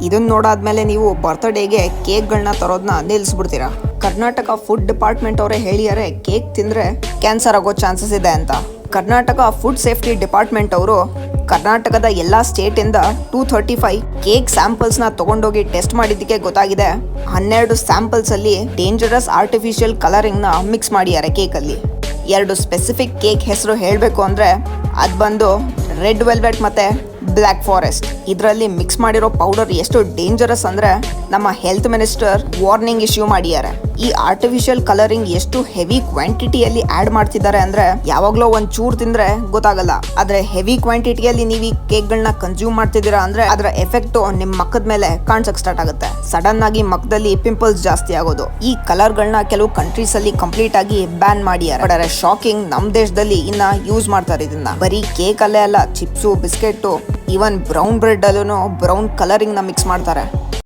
ಇದನ್ನ ನೋಡಾದ್ಮೇಲೆ ನೀವು ಬರ್ತ್ಡೇಗೆ ಕೇಕ್ಗಳನ್ನ ತರೋದನ್ನ ನಿಲ್ಲಿಸ್ಬಿಡ್ತೀರಾ. Karnataka food department ಅವರೇ ಹೇಳಿಯಾರೆ ಕೇಕ್ ತಿಂದ್ರೆ ಕ್ಯಾನ್ಸರ್ ಆಗೋ ಚಾನ್ಸಸ್ ಇದೆ ಅಂತ. ಕರ್ನಾಟಕ ಫುಡ್ ಸೇಫ್ಟಿ ಡಿಪಾರ್ಟ್ಮೆಂಟ್ ಅವರು ಕರ್ನಾಟಕದ ಎಲ್ಲಾ ಸ್ಟೇಟ್ ಇಂದ 235 ಕೇಕ್ ಸ್ಯಾಂಪಲ್ಸ್ ನ ತಗೊಂಡೋಗಿ ಟೆಸ್ಟ್ ಮಾಡಿದ್ದಕ್ಕೆ ಗೊತ್ತಾಗಿದೆ 12 ಸ್ಯಾಂಪಲ್ಸ್ ಅಲ್ಲಿ ಡೇಂಜರಸ್ ಆರ್ಟಿಫಿಷಿಯಲ್ ಕಲರಿಂಗ್ ನ ಮಿಕ್ಸ್ ಮಾಡಿದ್ದಾರೆ ಕೇಕ್ ಅಲ್ಲಿ. 2 ಸ್ಪೆಸಿಫಿಕ್ ಕೇಕ್ ಹೆಸರು ಹೇಳಬೇಕು ಅಂದ್ರೆ ಅದು ಬಂದು ರೆಡ್ ವೆಲ್ವೆಟ್ ಮತ್ತೆ ಬ್ಲ್ಯಾಕ್ ಫಾರೆಸ್ಟ್. ಇದರಲ್ಲಿ ಮಿಕ್ಸ್ ಮಾಡಿರೋ ಪೌಡರ್ ಎಷ್ಟು ಡೇಂಜರಸ್ ಅಂದ್ರೆ ನಮ್ಮ ಹೆಲ್ತ್ ಮಿನಿಸ್ಟರ್ ವಾರ್ನಿಂಗ್ ಇಶ್ಯೂ ಮಾಡಿದ್ದಾರೆ. ಈ ಆರ್ಟಿಫಿಷಿಯಲ್ ಕಲರಿಂಗ್ ಎಷ್ಟು ಹೆವಿ ಕ್ವಾಂಟಿಟಿಯಲ್ಲಿ ಆಡ್ ಮಾಡ್ತಿದ್ದಾರೆ ಅಂದ್ರೆ ಯಾವಾಗ್ಲೋ ಒಂದ್ ಚೂರ್ ತಿಂದ್ರೆ ಗೊತ್ತಾಗಲ್ಲ. ಆದ್ರೆ ಹೆವಿ ಕ್ವಾಂಟಿಟಿಯಲ್ಲಿ ನೀವು ಈ ಕೇಕ್ಗಳನ್ನ ಕನ್ಸ್ಯೂಮ್ ಮಾಡ್ತಿದ್ದೀರಾ ಅಂದ್ರೆ ಅದರ ಎಫೆಕ್ಟ್ ನಿಮ್ ಮಕ್ಕದ ಮೇಲೆ ಕಾಣಿಸಕ್ ಸ್ಟಾರ್ಟ್ ಆಗುತ್ತೆ. ಸಡನ್ ಆಗಿ ಮಕ್ಕದಲ್ಲಿ ಪಿಂಪಲ್ಸ್ ಜಾಸ್ತಿ ಆಗೋದು. ಈ ಕಲರ್ಗಳನ್ನ ಕೆಲವು ಕಂಟ್ರೀಸ್ ಅಲ್ಲಿ ಕಂಪ್ಲೀಟ್ ಆಗಿ ಬ್ಯಾನ್ ಮಾಡಿದ್ದಾರೆ. ಶಾಕಿಂಗ್, ನಮ್ ದೇಶದಲ್ಲಿ ಇನ್ನ ಯೂಸ್ ಮಾಡ್ತಾರೆ ಇದನ್ನ. ಬರೀ ಕೇಕ್ ಅಲ್ಲೇ ಅಲ್ಲ, chips, biscuit, even brown bread ಅಲ್ಲೂ ಬ್ರೌನ್ ಕಲರಿಂಗ್ ನ ಮಿಕ್ಸ್ ಮಾಡ್ತಾರೆ.